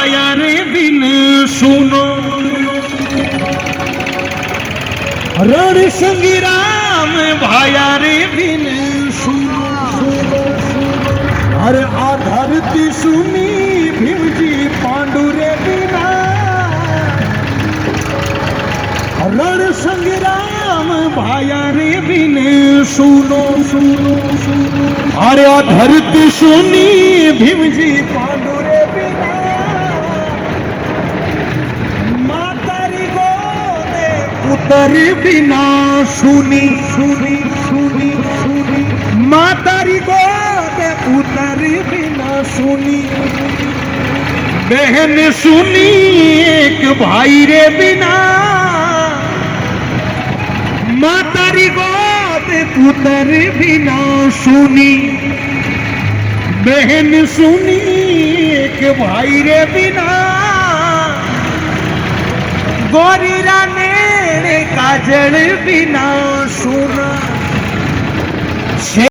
भाया रे बिन सुनो रण संगी राम भाया रे बिन सुनो अरे आ धरती सुनी भीम जी पांडु रे बिना रण संगी राम भाया रे बिन सुनो अरे आ धरती सुनी भीम जी पांडु रे बिना मातारी गोदे पुतर बिना सुनी सुनी सुनी सुनी मातारी गोदे पुतर बिना सुनी बहन सुनी एक भाई रे बिना मातारी गोदे पुतर बिना सुनी बहन सुनी एक भाई रे बिना गोरीरा ने काजल बिना सुना